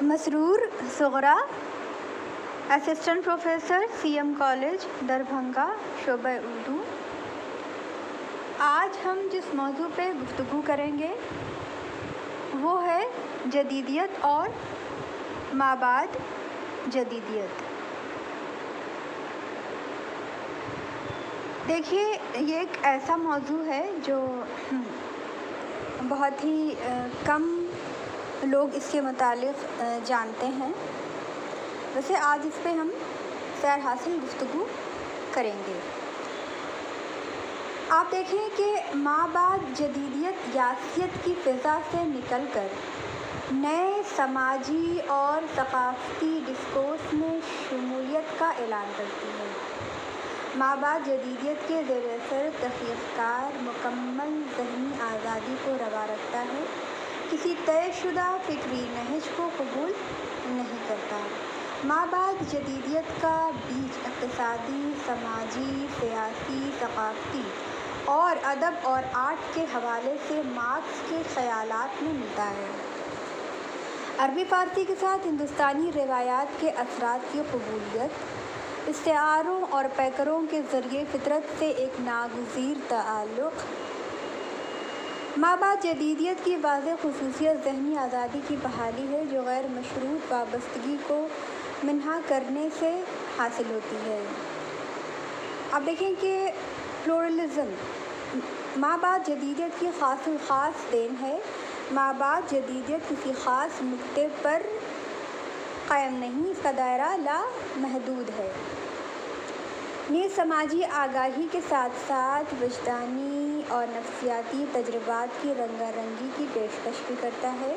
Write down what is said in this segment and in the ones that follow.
مسرور Sughra, assistant professor CM college Darbhanga, شعبہ اردو۔ آج ہم جس موضوع پہ گفتگو کریں گے وہ ہے جدیدیت اور مابعد جدیدیت۔ دیکھیے، یہ ایک ایسا موضوع ہے جو بہت ہی کم لوگ اس کے متعلق جانتے ہیں۔ ویسے آج اس پہ ہم سیر حاصل گفتگو کریں گے۔ آپ دیکھیں کہ مابعد جدیدیت یاسیت کی فضا سے نکل کر نئے سماجی اور ثقافتی ڈسکورس میں شمولیت کا اعلان کرتی ہے۔ مابعد جدیدیت کے زیر اثر تحقیق کار مکمل ذہنی آزادی کو روا رکھتا ہے، کسی طے شدہ فکری نہج کو قبول نہیں کرتا۔ مابعد جدیدیت کا بیج اقتصادی، سماجی، سیاسی، ثقافتی اور ادب اور آرٹ کے حوالے سے مارکس کے خیالات میں ملتا ہے۔ عربی فارسی کے ساتھ ہندوستانی روایات کے اثرات کی قبولیت، استعاروں اور پیکروں کے ذریعے فطرت سے ایک ناگزیر تعلق۔ مابعد جدیدیت کی واضح خصوصیت ذہنی آزادی کی بحالی ہے، جو غیر مشروط وابستگی کو منہا کرنے سے حاصل ہوتی ہے۔ اب دیکھیں کہ پلورلزم مابعد جدیدیت کی خاص الخاص دین ہے۔ مابعد جدیدیت کسی خاص نقطے پر قائم نہیں، اس کا دائرہ لامحدود ہے۔ نیز سماجی آگاہی کے ساتھ ساتھ وجدانی اور نفسیاتی تجربات کی رنگا رنگی کی پیشکش بھی کرتا ہے۔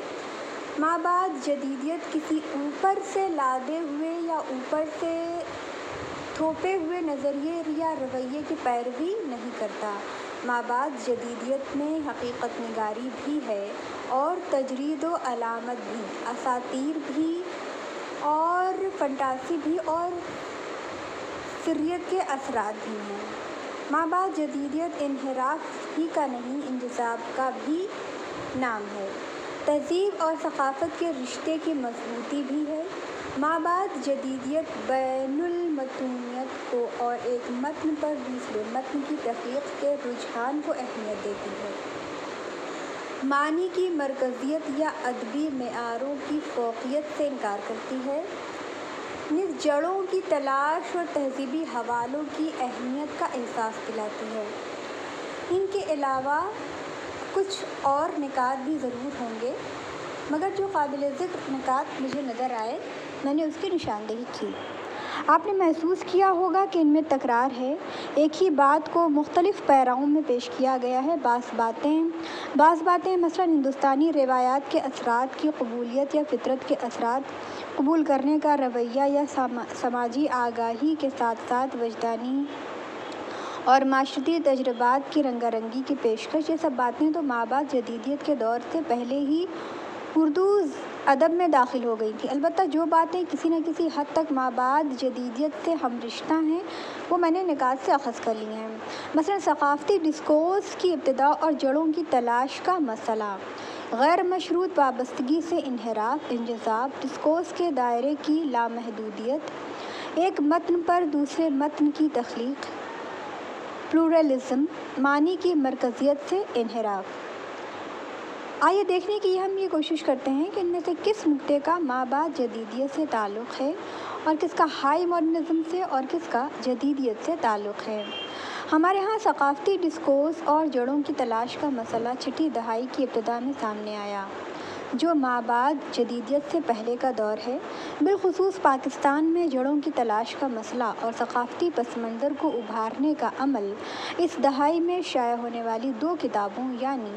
مابعد جدیدیت کسی اوپر سے لادے ہوئے یا اوپر سے تھوپے ہوئے نظریے یا رویے کی پیروی نہیں کرتا۔ مابعد جدیدیت میں حقیقت نگاری بھی ہے اور تجرید و علامت بھی، اساطیر بھی اور فنٹاسی بھی اور سریت کے اثرات بھی ہیں۔ مابعد جدیدیت انحراف ہی کا نہیں، انجذاب کا بھی نام ہے۔ تہذیب اور ثقافت کے رشتے کی مضبوطی بھی ہے۔ مابعد جدیدیت بین المتنوعیت کو اور ایک متن پر دوسرے متن کی تخلیق کے رجحان کو اہمیت دیتی ہے۔ معنی کی مرکزیت یا ادبی معیاروں کی فوقیت سے انکار کرتی ہے۔ نیز جڑوں کی تلاش اور تہذیبی حوالوں کی اہمیت کا احساس دلاتی ہے۔ ان کے علاوہ کچھ اور نکات بھی ضرور ہوں گے، مگر جو قابل ذکر نکات مجھے نظر آئے میں نے اس کی نشاندہی کی۔ آپ نے محسوس کیا ہوگا کہ ان میں تکرار ہے، ایک ہی بات کو مختلف پیراؤں میں پیش کیا گیا ہے۔ بعض باتیں مثلاً ہندوستانی روایات کے اثرات کی قبولیت یا فطرت کے اثرات قبول کرنے کا رویہ یا سماجی آگاہی کے ساتھ ساتھ وجدانی اور معاشرتی تجربات کی رنگا رنگی کی پیشکش، یہ سب باتیں تو مابعد جدیدیت کے دور سے پہلے ہی اردو ادب میں داخل ہو گئی تھیں۔ البتہ جو باتیں کسی نہ کسی حد تک مابعد جدیدیت سے ہم رشتہ ہیں وہ میں نے نکات سے اخذ کر لی ہیں۔ مثلاً ثقافتی ڈسکورس کی ابتدا اور جڑوں کی تلاش کا مسئلہ، غیر مشروط وابستگی سے انحراف، انجذاب، ڈسکورس کے دائرے کی لامحدودیت، ایک متن پر دوسرے متن کی تخلیق، پلورلزم، معنی کی مرکزیت سے انحراف۔ آئیے دیکھنے کی ہم یہ کوشش کرتے ہیں کہ ان میں سے کس نقطے کا مابعد جدیدیت سے تعلق ہے اور کس کا ہائی ماڈرنزم سے اور کس کا جدیدیت سے تعلق ہے۔ ہمارے ہاں ثقافتی ڈسکورس اور جڑوں کی تلاش کا مسئلہ چھٹی دہائی کی ابتدا میں سامنے آیا، جو مابعد جدیدیت سے پہلے کا دور ہے۔ بالخصوص پاکستان میں جڑوں کی تلاش کا مسئلہ اور ثقافتی پس منظر کو ابھارنے کا عمل اس دہائی میں شائع ہونے والی دو کتابوں یعنی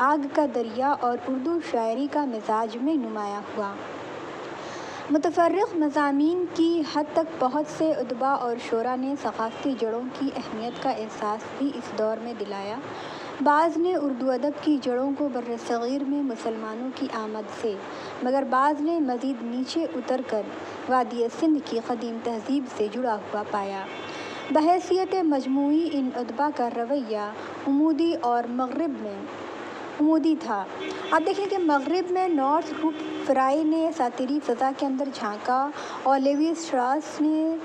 آگ کا دریا اور اردو شاعری کا مزاج میں نمایاں ہوا۔ متفرق مضامین کی حد تک بہت سے ادبا اور شعراء نے ثقافتی جڑوں کی اہمیت کا احساس بھی اس دور میں دلایا۔ بعض نے اردو ادب کی جڑوں کو برصغیر میں مسلمانوں کی آمد سے، مگر بعض نے مزید نیچے اتر کر وادی سندھ کی قدیم تہذیب سے جڑا ہوا پایا۔ بحیثیت مجموعی ان ادبا کا رویہ عمودی اور مغرب میں عمودی تھا۔ اب دیکھیں کہ مغرب میں نارتھ روپ فرائی نے ساتیری فضا کے اندر جھانکا اور لیوی اسٹراس نے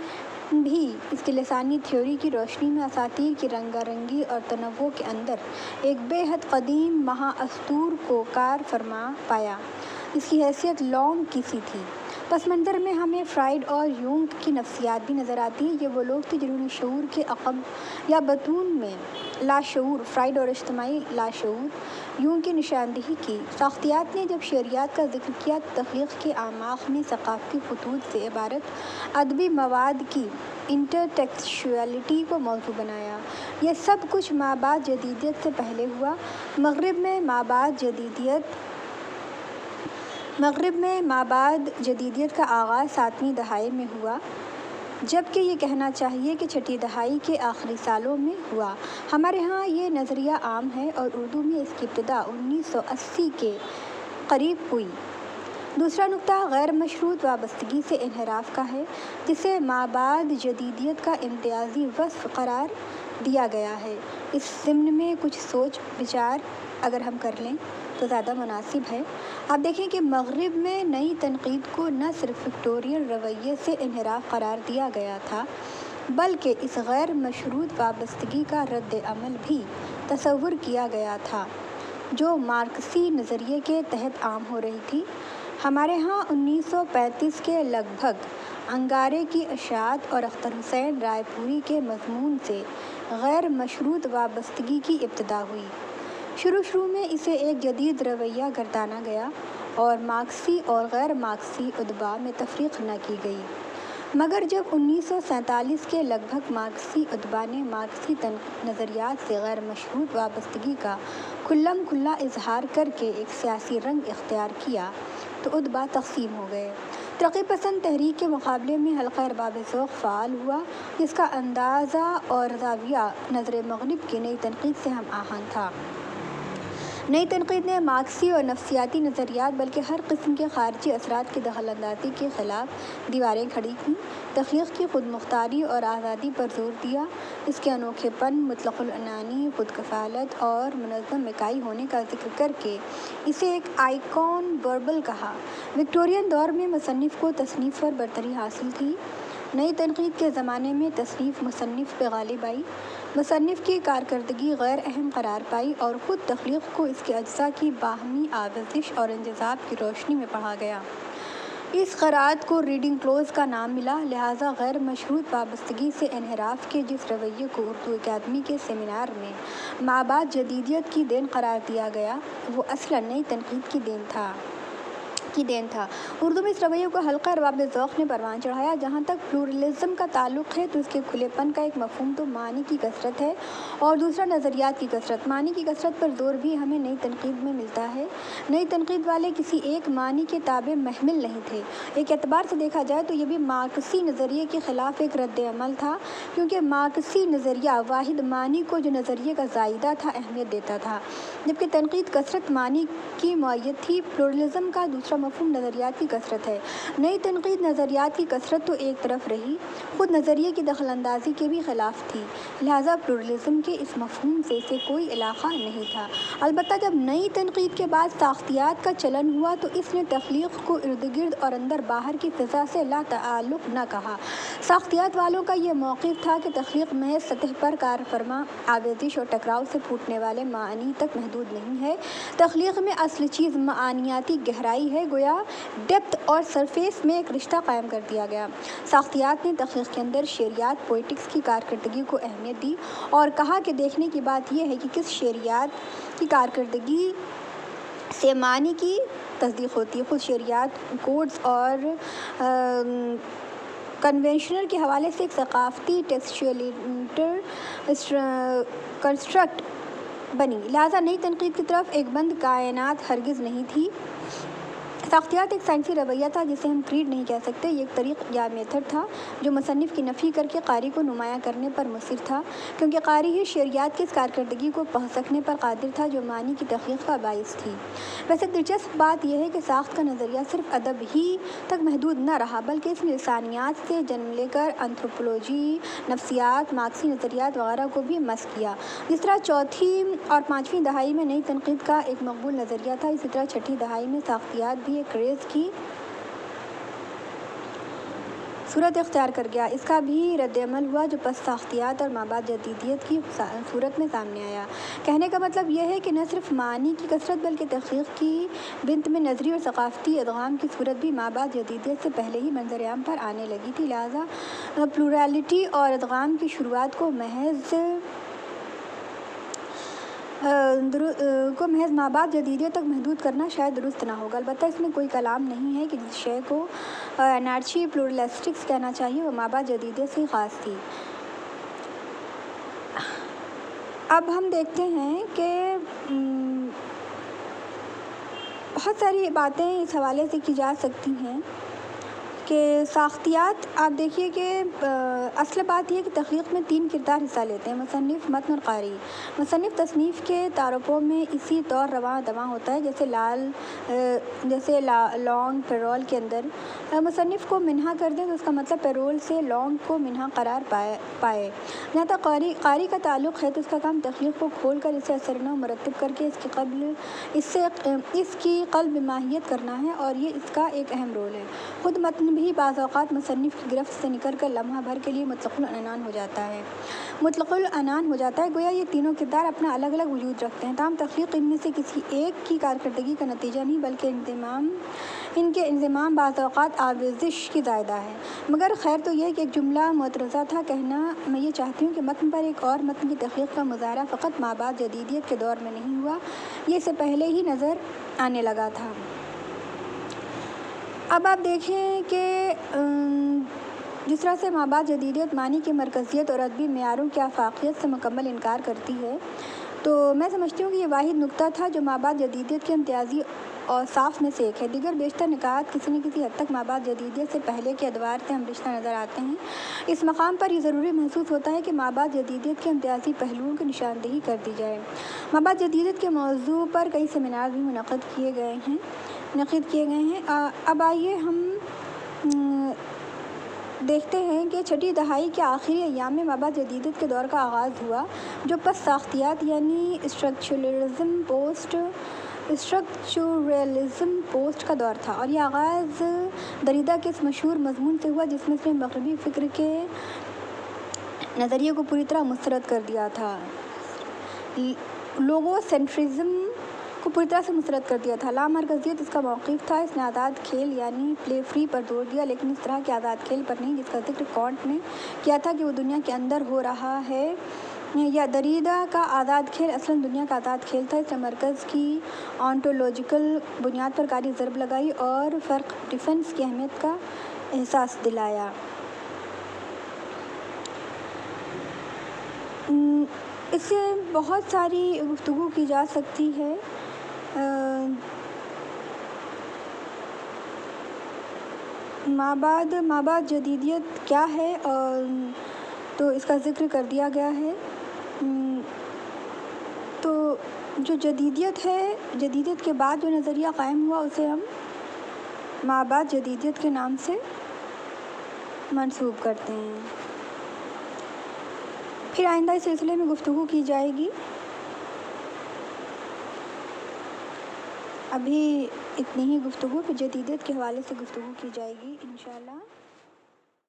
بھی اس کی لسانی تھیوری کی روشنی میں اساطیر کی رنگا رنگی اور تنوع کے اندر ایک بے حد قدیم مہا اسطور کو کار فرما پایا۔ اس کی حیثیت لونگ کی سی تھی۔ پس منظر میں ہمیں فرائڈ اور یونگ کی نفسیات بھی نظر آتی ہیں۔ یہ وہ لوگ تھے جنہوں نے شعور کے عقب یا بطون میں لاشعور، فرائڈ اور اجتماعی لاشعور، یونگ کی نشاندہی کی۔ ساختیات نے جب شعریات کا ذکر کیا تو تخلیق کے اعماق میں ثقافتی خطوط سے عبارت ادبی مواد کی انٹرٹیکسچوالٹی کو موضوع بنایا۔ یہ سب کچھ مابعد جدیدیت سے پہلے ہوا۔ مغرب میں مابعد جدیدیت کا آغاز 7ویں دہائی میں ہوا، جبکہ یہ کہنا چاہیے کہ 6ٹھی دہائی کے آخری سالوں میں ہوا۔ ہمارے ہاں یہ نظریہ عام ہے اور اردو میں اس کی ابتدا 1980 کے قریب ہوئی۔ دوسرا نکتہ غیر مشروط وابستگی سے انحراف کا ہے، جسے مابعد جدیدیت کا امتیازی وصف قرار دیا گیا ہے۔ اس ضمن میں کچھ سوچ بچار اگر ہم کر لیں تو زیادہ مناسب ہے۔ آپ دیکھیں کہ مغرب میں نئی تنقید کو نہ صرف وکٹورین رویے سے انحراف قرار دیا گیا تھا، بلکہ اس غیر مشروط وابستگی کا رد عمل بھی تصور کیا گیا تھا جو مارکسی نظریے کے تحت عام ہو رہی تھی۔ ہمارے ہاں 1935 کے لگ بھگ انگارے کی اشاعت اور اختر حسین رائے پوری کے مضمون سے غیر مشروط وابستگی کی ابتدا ہوئی۔ شروع میں اسے ایک جدید رویہ گردانا گیا اور مارکسی اور غیر مارکسی ادبا میں تفریق نہ کی گئی، مگر جب 1947 کے لگ بھگ مارکسی ادبا نے مارکسی نظریات سے غیر مشروط وابستگی کا کھلم کھلا اظہار کر کے ایک سیاسی رنگ اختیار کیا تو ادبا تقسیم ہو گئے۔ ترقی پسند تحریک کے مقابلے میں حلقہ ارباب ذوق فعال ہوا، جس کا اندازہ اور زاویہ نظر مغرب کی نئی تنقید سے ہم آہنگ تھا۔ نئی تنقید نے مارکسی اور نفسیاتی نظریات بلکہ ہر قسم کے خارجی اثرات کی دخل اندازی کے خلاف دیواریں کھڑی کیں، تخلیق کی خود مختاری اور آزادی پر زور دیا، اس کے انوکھے پن، مطلق العنانی، خود کفالت اور منظم اکائی ہونے کا ذکر کر کے اسے ایک آئیکون وربل کہا۔ وکٹورین دور میں مصنف کو تصنیف پر برتری حاصل تھی۔ نئی تنقید کے زمانے میں تصنیف مصنف پہ غالب آئی، مصنف کی کارکردگی غیر اہم قرار پائی اور خود تخلیق کو اس کے اجزاء کی باہمی آمیزش اور انجذاب کی روشنی میں پڑھا گیا۔ اس قرائت کو ریڈنگ کلوز کا نام ملا، لہٰذا غیر مشروط وابستگی سے انحراف کے جس رویے کو اردو اکیڈمی کے سیمینار میں مابعد جدیدیت کی دین قرار دیا گیا وہ اصلاً نئی تنقید کی دین تھا۔ اردو میں اس رویے کو حلقہ ارباب ذوق نے پروان چڑھایا۔ جہاں تک پلورلزم کا تعلق ہے تو اس کے کھلے پن کا ایک مفہوم تو معنی کی کثرت ہے اور دوسرا نظریات کی کثرت۔ معنی کی کثرت پر زور بھی ہمیں نئی تنقید میں ملتا ہے۔ نئی تنقید والے کسی ایک معنی کے تابع محمل نہیں تھے۔ ایک اعتبار سے دیکھا جائے تو یہ بھی مارکسی نظریے کے خلاف ایک رد عمل تھا، کیونکہ مارکسی نظریہ واحد معنی کو جو نظریے کا زائدہ تھا اہمیت دیتا تھا، جبکہ تنقید کثرت معنی کی معید تھی۔ پلورلزم کا دوسرا مفہوم نظریات کی کثرت ہے۔ نئی تنقید نظریات کی کثرت تو ایک طرف رہی، خود نظریے کی دخل اندازی کے بھی خلاف تھی، لہٰذا پلورلزم کے اس مفہوم سے اسے کوئی علاقہ نہیں تھا۔ البتہ جب نئی تنقید کے بعد ساختیات کا چلن ہوا تو اس نے تخلیق کو ارد گرد اور اندر باہر کی فضا سے لا تعلق نہ کہا۔ ساختیات والوں کا یہ موقف تھا کہ تخلیق محض سطح پر کار فرما آمیزش اور ٹکراؤ سے پھوٹنے والے معانی تک محدود نہیں ہے۔ تخلیق میں اصل چیز معانیاتی گہرائی ہے، گویا ڈیپتھ اور سرفیس میں ایک رشتہ قائم کر دیا گیا۔ ساختیات نے تخلیق کے اندر شعریات پوئٹکس کی کارکردگی کو اہمیت دی اور کہا کہ دیکھنے کی بات یہ ہے کہ کس شعریات کی کارکردگی سے معنی کی تصدیق ہوتی ہے۔ خود شعریات کوڈز اور کنونشنل کے حوالے سے ایک ثقافتی ٹیکسچوئل کنسٹرکٹ بنی، لہٰذا نئی تنقید کی طرف ایک بند کائنات ہرگز نہیں تھی۔ ساختیات ایک سائنسی رویہ تھا جسے ہم کریڈ نہیں کہہ سکتے، یہ ایک طریق یا میتھڈ تھا جو مصنف کی نفی کر کے قاری کو نمایاں کرنے پر مصر تھا، کیونکہ قاری ہی شعریات کی اس کارکردگی کو پڑھ سکنے پر قادر تھا جو معنی کی تحقیق کا باعث تھی۔ ویسے دلچسپ بات یہ ہے کہ ساخت کا نظریہ صرف ادب ہی تک محدود نہ رہا، بلکہ اس نے لسانیات سے جنم لے کر انتھروپولوجی، نفسیات، مارکسی نظریات وغیرہ کو بھی مس کیا۔ جس طرح چوتھی اور پانچویں دہائی میں نئی تنقید کا ایک مقبول نظریہ تھا، اسی طرح چھٹی دہائی میں ساختیات بھی ایک ریز کی صورت اختیار کر گیا۔ اس کا بھی رد عمل ہوا جو پس ساختیات اور مابعد جدیدیت کی صورت میں سامنے آیا۔ کہنے کا مطلب یہ ہے کہ نہ صرف معانی کی کثرت بلکہ تحقیق کی بنت میں نظری اور ثقافتی ادغام کی صورت بھی مابعد جدیدیت سے پہلے ہی منظر عام پر آنے لگی تھی، لہٰذا پلورالٹی اور ادغام کی شروعات کو محض مابعد جدیدیت تک محدود کرنا شاید درست نہ ہوگا۔ البتہ اس میں کوئی کلام نہیں ہے کہ جس شے کو انارچی پلورلسٹکس کہنا چاہیے وہ مابعد جدیدیت سے خاص تھی۔ اب ہم دیکھتے ہیں کہ بہت ساری باتیں اس حوالے سے کی جا سکتی ہیں کہ ساختیات، آپ دیکھیے کہ اصل بات یہ ہے کہ تخلیق میں تین کردار حصہ لیتے ہیں: مصنف، متن اور قاری۔ مصنف تصنیف کے تعارفوں میں اسی طور رواں دواں ہوتا ہے جیسے لانگ پیرول کے اندر مصنف کو منہا کر دیں تو اس کا مطلب پیرول سے لانگ کو منہا قرار پائے۔ جہاں تک قاری کا تعلق ہے تو اس کا کام تخلیق کو کھول کر اسے اثرنو مرتب کر کے اس کی قلب ماہیت کرنا ہے، اور یہ اس کا ایک اہم رول ہے۔ خود متن بھی بعض اوقات مصنف کی گرفت سے نکل کر لمحہ بھر کے لیے مطلق العنان ہو جاتا ہے، گویا یہ تینوں کردار اپنا الگ الگ وجود رکھتے ہیں، تاہم تخلیق ان میں سے کسی ایک کی کارکردگی کا نتیجہ نہیں بلکہ ان کے انضمام بعض اوقات آویزش کی زائدہ ہے۔ مگر خیر تو یہ کہ ایک جملہ معترضہ تھا کہنا میں یہ چاہتی ہوں کہ متن پر ایک اور متن کی تخلیق کا مظاہرہ فقط مابعد جدیدیت کے دور میں نہیں ہوا، یہ اس سے پہلے ہی نظر آنے لگا تھا۔ اب آپ دیکھیں کہ جس طرح سے مابعد جدیدیت معنی کی مرکزیت اور ادبی معیاروں کی آفاقیت سے مکمل انکار کرتی ہے، تو میں سمجھتی ہوں کہ یہ واحد نکتہ تھا جو مابعد جدیدیت کے امتیازی اوصاف میں سے ایک ہے۔ دیگر بیشتر نکات کسی نہ کسی حد تک مابعد جدیدیت سے پہلے کے ادوار سے ہم رشتہ نظر آتے ہیں۔ اس مقام پر یہ ضروری محسوس ہوتا ہے کہ مابعد جدیدیت کے امتیازی پہلوؤں کی نشاندہی کر دی جائے۔ مابعد جدیدیت کے موضوع پر کئی سیمینار بھی منعقد کیے گئے ہیں۔ اب آئیے ہم دیکھتے ہیں کہ چھٹی دہائی کے آخری ایام میں مابعد جدیدیت کے دور کا آغاز ہوا جو پس ساختیات یعنی اسٹرکچرلزم پوسٹ کا دور تھا، اور یہ آغاز دریدہ کے اس مشہور مضمون سے ہوا جس میں اس نے مغربی فکر کے نظریے کو پوری طرح مسترد کر دیا تھا، لوگو سینٹرزم کو پوری طرح سے مسترد کر دیا تھا۔ لامرکزیت اس کا موقف تھا، اس نے آزاد کھیل یعنی پلے فری پر زور دیا، لیکن اس طرح کے آزاد کھیل پر نہیں جس کا ذکر کانٹ نے کیا تھا کہ وہ دنیا کے اندر ہو رہا ہے، یا دریدہ کا آزاد کھیل اصلاً دنیا کا آزاد کھیل تھا۔ اس نے مرکز کی آنٹولوجیکل بنیاد پر کاری ضرب لگائی اور فرق ڈیفنس کی اہمیت کا احساس دلایا۔ اس سے بہت ساری گفتگو کی جا سکتی ہے۔ مابعد جدیدیت کیا ہے، اور تو اس کا ذکر کر دیا گیا ہے۔ تو جو جدیدیت ہے، جدیدیت کے بعد جو نظریہ قائم ہوا اسے ہم مابعد جدیدیت کے نام سے منسوب کرتے ہیں۔ پھر آئندہ اس سلسلے میں گفتگو کی جائے گی۔ ابھی اتنی ہی گفتگو، پھر جدیدیت کے حوالے سے گفتگو کی جائے گی انشاءاللہ۔